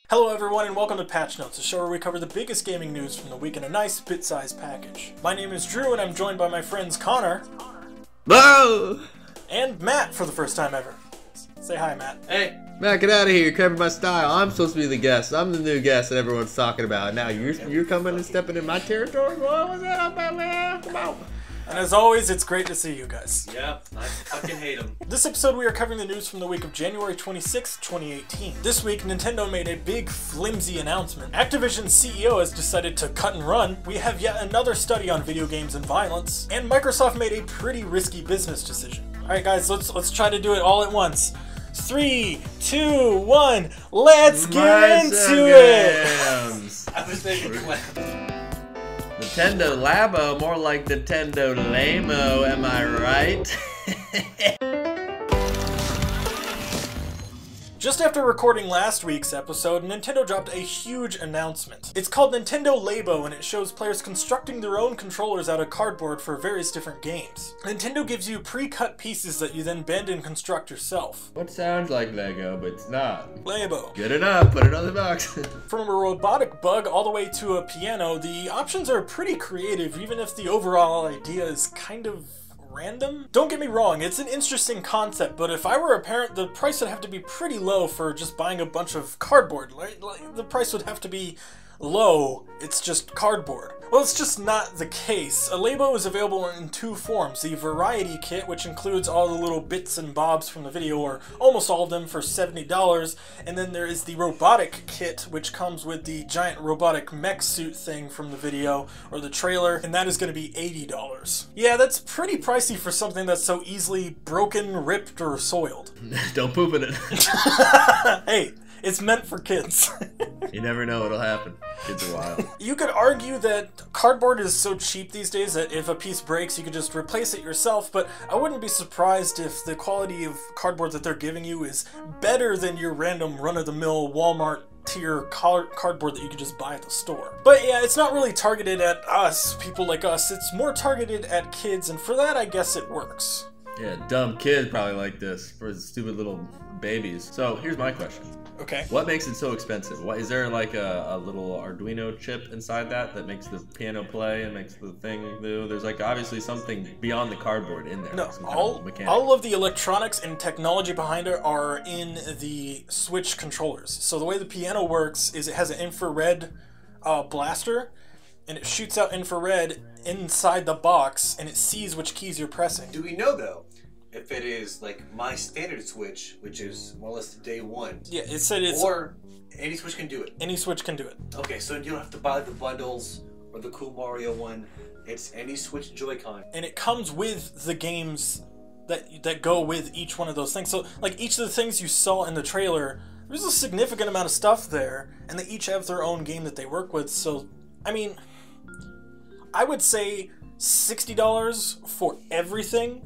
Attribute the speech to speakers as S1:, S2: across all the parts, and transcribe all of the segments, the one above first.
S1: Hello everyone and welcome to Patch Notes, a show where we cover the biggest gaming news from the week in a nice bit-sized package. My name is Drew and I'm joined by my friends Connor.
S2: Whoa!
S1: And Matt for the first time ever. Say hi, Matt.
S2: Hey! Matt, get out of here. You're cramping my style. I'm supposed to be the guest. I'm the new guest that everyone's talking about. Now you're coming and stepping in my territory? What was that about, man? Come on.
S1: And as always, it's great to see you guys.
S3: Yep, I fucking hate them.
S1: This episode we are covering the news from the week of January 26, 2018. This week, Nintendo made a big, flimsy announcement. Activision CEO has decided to cut and run. We have yet another study on video games and violence. And Microsoft made a pretty risky business decision. Alright guys, let's try to do it all at once. 3, 2, 1, let's get into it!
S3: I was thinking
S2: Nintendo Labo, more like Nintendo Lamo, am I right?
S1: Just after recording last week's episode, Nintendo dropped a huge announcement. It's called Nintendo Labo and it shows players constructing their own controllers out of cardboard for various different games. Nintendo gives you pre-cut pieces that you then bend and construct yourself.
S2: What sounds like Lego, but it's not.
S1: Labo.
S2: Good enough, put it on the box.
S1: From a robotic bug all the way to a piano, the options are pretty creative, even if the overall idea is kind of random. Don't get me wrong, it's an interesting concept, but if I were a parent, the price would have to be pretty low for just buying a bunch of cardboard. Like, the price would have to be low. It's just cardboard. Well, it's just not the case. A Labo is available in two forms. The Variety Kit, which includes all the little bits and bobs from the video, or almost all of them for $70, and then there is the Robotic Kit, which comes with the giant robotic mech suit thing from the video, or the trailer, and that is going to be $80. Yeah, that's pretty pricey for something that's so easily broken, ripped, or soiled.
S2: Don't poop in it.
S1: Hey, it's meant for kids.
S2: You never know what'll happen. Kids are wild.
S1: You could argue that cardboard is so cheap these days that if a piece breaks, you could just replace it yourself, but I wouldn't be surprised if the quality of cardboard that they're giving you is better than your random run-of-the-mill Walmart tier cardboard that you could just buy at the store. But yeah, it's not really targeted at us, people like us. It's more targeted at kids, and for that, I guess it works.
S2: Yeah, dumb kids probably like this for stupid little babies. So here's my question.
S1: Okay.
S2: What makes it so expensive? What is there like a little Arduino chip inside that makes the piano play and makes the thing do? There's like obviously something beyond the cardboard in there.
S1: No, all of the electronics and technology behind it are in the Switch controllers. So the way the piano works is it has an infrared blaster, and it shoots out infrared inside the box, and it sees which keys you're pressing.
S3: Do we know though if it is like my standard Switch, which is more or less the day one?
S1: Yeah, it said it's...
S3: Or any Switch can do it.
S1: Any Switch can do it.
S3: Okay, so you don't have to buy the bundles or the cool Mario one. It's any Switch Joy-Con.
S1: And it comes with the games that go with each one of those things. So, like, each of the things you saw in the trailer, there's a significant amount of stuff there, and they each have their own game that they work with. So, I mean, I would say $60 for everything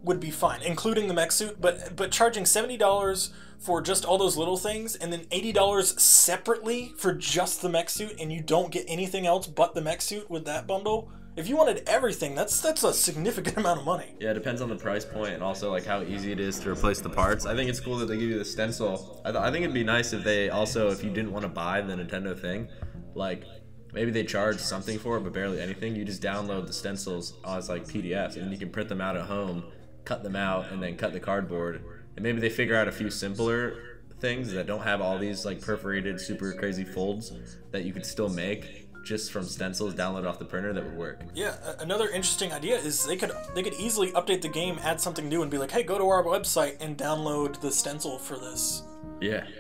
S1: would be fine, including the mech suit, but charging $70 for just all those little things, and then $80 separately for just the mech suit, and you don't get anything else but the mech suit with that bundle. If you wanted everything, that's a significant amount of money.
S2: Yeah, it depends on the price point and also like how easy it is to replace the parts. I think it's cool that they give you the stencil. I think it'd be nice if they also, if you didn't want to buy the Nintendo thing, like maybe they charge something for it, but barely anything. You just download the stencils as like PDFs, and you can print them out at home, cut them out, and then cut the cardboard. And maybe they figure out a few simpler things that don't have all these like perforated super crazy folds that you could still make just from stencils download off the printer that would work.
S1: Yeah, another interesting idea is they could easily update the game, add something new, and be like, hey, go to our website and download the stencil for this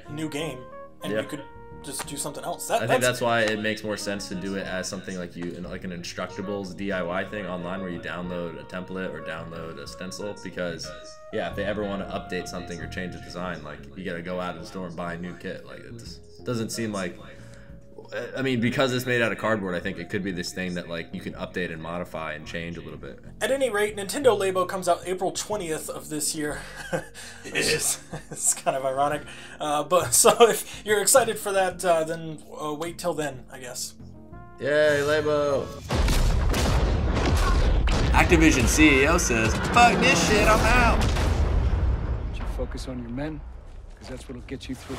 S1: new game, and you could just do something else.
S2: I think that's why it makes more sense to do it as something like like an Instructables DIY thing online where you download a template or download a stencil, because yeah, if they ever want to update something or change the design, like you gotta go out of the store and buy a new kit. Like it just doesn't seem like, I mean, because it's made out of cardboard, I think it could be this thing that like you can update and modify and change a little bit.
S1: At any rate, Nintendo Labo comes out April 20th of this year. It's kind of ironic. But so if you're excited for that, then wait till then, I guess.
S2: Yay, Labo! Activision CEO says, fuck this shit, I'm out!
S4: Focus on your men, because that's what'll get you through.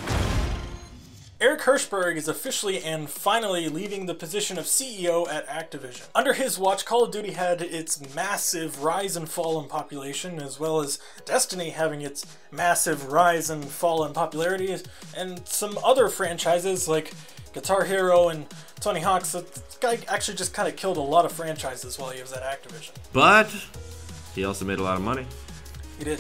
S1: Eric Hirshberg is officially and finally leaving the position of CEO at Activision. Under his watch, Call of Duty had its massive rise and fall in population, as well as Destiny having its massive rise and fall in popularity, and some other franchises like Guitar Hero and Tony Hawk's. This guy actually just kind of killed a lot of franchises while he was at Activision.
S2: But he also made a lot of money.
S1: He did.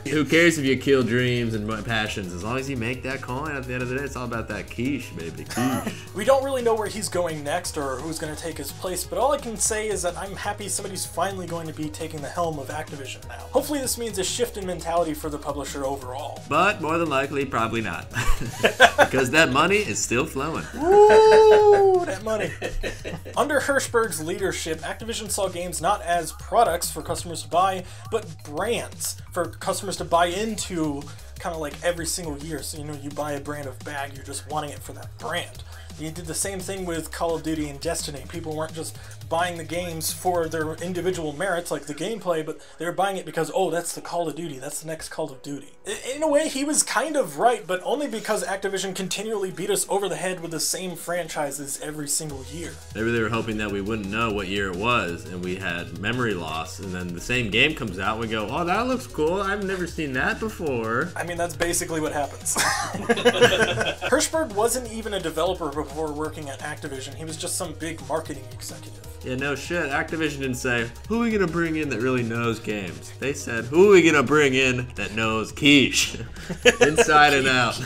S2: Who cares if you kill dreams and passions? As long as you make that coin at the end of the day, it's all about that quiche, baby. Quiche.
S1: We don't really know where he's going next or who's going to take his place, but all I can say is that I'm happy somebody's finally going to be taking the helm of Activision now. Hopefully this means a shift in mentality for the publisher overall.
S2: But more than likely, probably not. Because that money is still flowing.
S1: Ooh, that money. Under Hirshberg's leadership, Activision saw games not as products for customers to buy, but brands for customers to buy into kind of like every single year. So, you buy a brand of bag, you're just wanting it for that brand. You did the same thing with Call of Duty and Destiny. People weren't just buying the games for their individual merits, like the gameplay, but they were buying it because, oh, that's the Call of Duty, that's the next Call of Duty. In a way, he was kind of right, but only because Activision continually beat us over the head with the same franchises every single year.
S2: Maybe they were hoping that we wouldn't know what year it was, and we had memory loss, and then the same game comes out, and we go, oh, that looks cool, I've never seen that before.
S1: I mean, that's basically what happens. Hirshberg wasn't even a developer before working at Activision. He was just some big marketing executive.
S2: Yeah, no shit. Activision didn't say, who are we gonna bring in that really knows games? They said, who are we gonna bring in that knows quiche? Inside and out.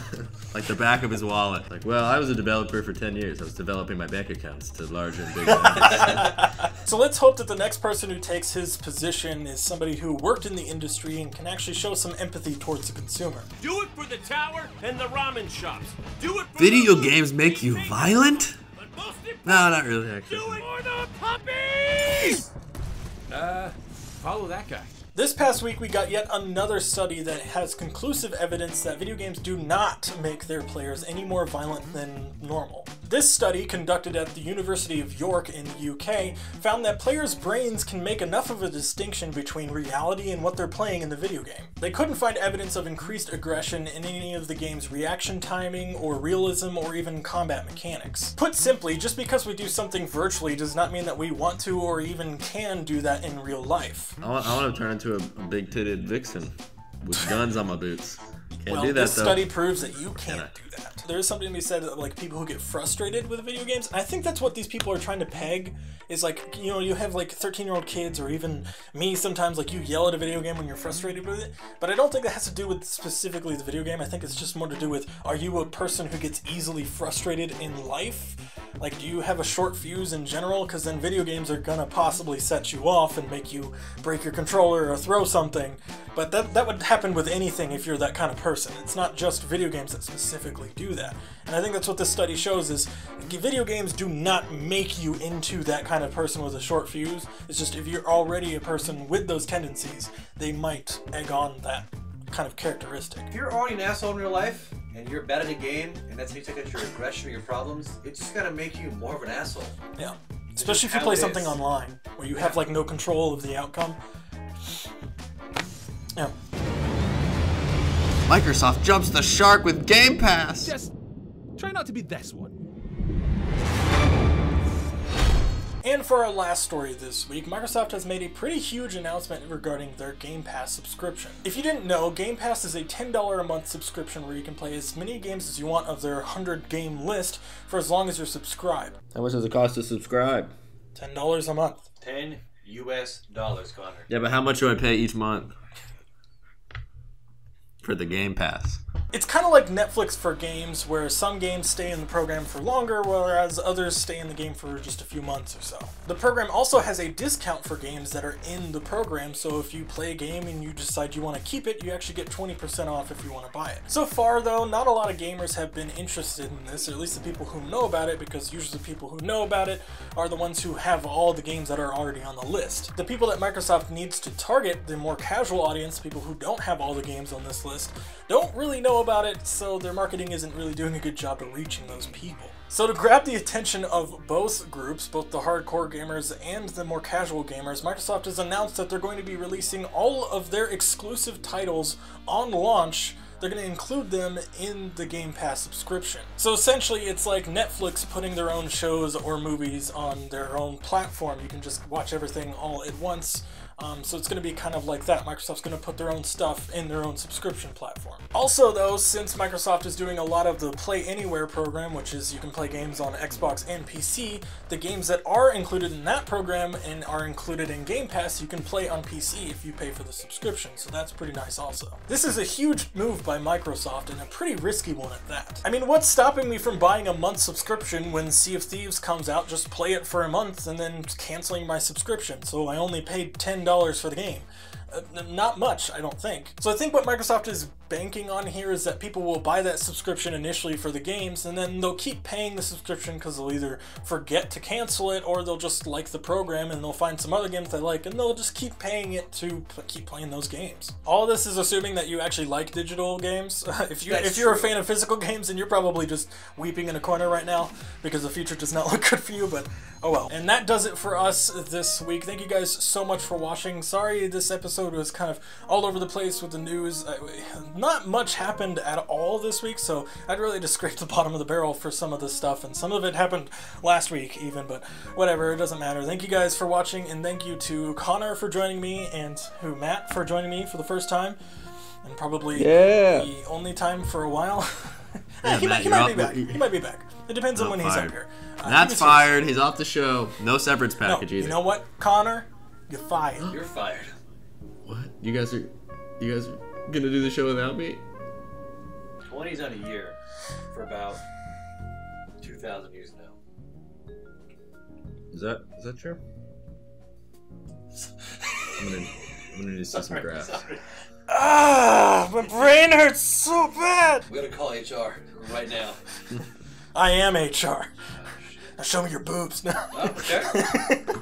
S2: Like the back of his wallet. Like, well, I was a developer for 10 years. I was developing my bank accounts to large and big amounts.
S1: So let's hope that the next person who takes his position is somebody who worked in the industry and can actually show some empathy towards the consumer.
S4: Do it for the tower and the ramen shops. Do it for
S2: Video games make you violent? No, not really, actually.
S4: Do it for the puppies! Follow that guy.
S1: This past week, we got yet another study that has conclusive evidence that video games do not make their players any more violent than normal. This study, conducted at the University of York in the UK, found that players' brains can make enough of a distinction between reality and what they're playing in the video game. They couldn't find evidence of increased aggression in any of the game's reaction timing, or realism, or even combat mechanics. Put simply, just because we do something virtually does not mean that we want to or even can do that in real life.
S2: I want to turn into a big-titted vixen with guns on my boots. Can't do that,
S1: this
S2: though.
S1: study proves that you can't do that. There is something to be said that, like, people who get frustrated with video games, and I think that's what these people are trying to peg, is like, you have like 13-year-old kids, or even me sometimes, like, you yell at a video game when you're frustrated with it, but I don't think that has to do with specifically the video game. I think it's just more to do with, are you a person who gets easily frustrated in life? Like, do you have a short fuse in general? Because then video games are gonna possibly set you off and make you break your controller or throw something. But that would happen with anything if you're that kind of person. It's not just video games that specifically do that. And I think that's what this study shows is video games do not make you into that kind of person with a short fuse. It's just if you're already a person with those tendencies, they might egg on that kind of characteristic.
S3: If you're already an asshole in real life, and you're bad at a game, and that's how you take out your aggression or your problems, it's just gonna make you more of an asshole.
S1: Yeah. Especially if you play something online, where you have like no control of the outcome. Yeah.
S2: Microsoft jumps the shark with Game Pass!
S4: Just try not to be this one.
S1: And for our last story this week, Microsoft has made a pretty huge announcement regarding their Game Pass subscription. If you didn't know, Game Pass is a $10 a month subscription where you can play as many games as you want of their 100-game list for as long as you're subscribed.
S2: How much does it cost to subscribe?
S1: $10 a month.
S3: $10 US, Connor.
S2: Yeah, but how much do I pay each month for the Game Pass?
S1: It's kind of like Netflix for games, where some games stay in the program for longer, whereas others stay in the game for just a few months or so. The program also has a discount for games that are in the program, so if you play a game and you decide you want to keep it, you actually get 20% off if you want to buy it. So far, though, not a lot of gamers have been interested in this, or at least the people who know about it, because usually the people who know about it are the ones who have all the games that are already on the list. The people that Microsoft needs to target, the more casual audience, people who don't have all the games on this list, don't really know about it, so their marketing isn't really doing a good job of reaching those people. So to grab the attention of both groups, both the hardcore gamers and the more casual gamers, Microsoft has announced that they're going to be releasing all of their exclusive titles on launch they're going to include them in the Game Pass subscription. So essentially, it's like Netflix putting their own shows or movies on their own platform. You can just watch everything all at once. So it's going to be kind of like that. Microsoft's going to put their own stuff in their own subscription platform. Also though, since Microsoft is doing a lot of the Play Anywhere program, which is you can play games on Xbox and PC, the games that are included in that program and are included in Game Pass, you can play on PC if you pay for the subscription, so that's pretty nice also. This is a huge move by Microsoft and a pretty risky one at that. I mean, what's stopping me from buying a month subscription when Sea of Thieves comes out, just play it for a month and then canceling my subscription, so I only paid $10 for the game? Not much, I don't think. So I think what Microsoft is banking on here is that people will buy that subscription initially for the games, and then they'll keep paying the subscription because they'll either forget to cancel it or they'll just like the program and they'll find some other games they like and they'll just keep paying it to keep playing those games. All this is assuming that you actually like digital games. If you're a fan of physical games, then you're probably just weeping in a corner right now because the future does not look good for you, but oh well. And that does it for us this week. Thank you guys so much for watching. Sorry this episode was kind of all over the place with the news. Not much happened at all this week, so I'd really just scrape the bottom of the barrel for some of this stuff, and some of it happened last week even, but whatever, it doesn't matter. Thank you guys for watching, and thank you to Connor for joining me, and Matt for joining me for the first time, and probably the only time for a while.
S2: Yeah,
S1: he
S2: Matt,
S1: might be back. He might be back. It depends on when he's up here.
S2: That's fired. He's off the show. No severance package either.
S1: You know what, Connor? You're fired.
S3: You're fired.
S2: What? You guys are gonna do the show without me?
S3: 20's on a year for about 2,000 years now.
S2: Is that true? I'm gonna need to see some graphs.
S1: Ah, my brain hurts so bad.
S3: We gotta call HR right now.
S1: I am HR. Now show me your boobs now.
S3: Oh, okay.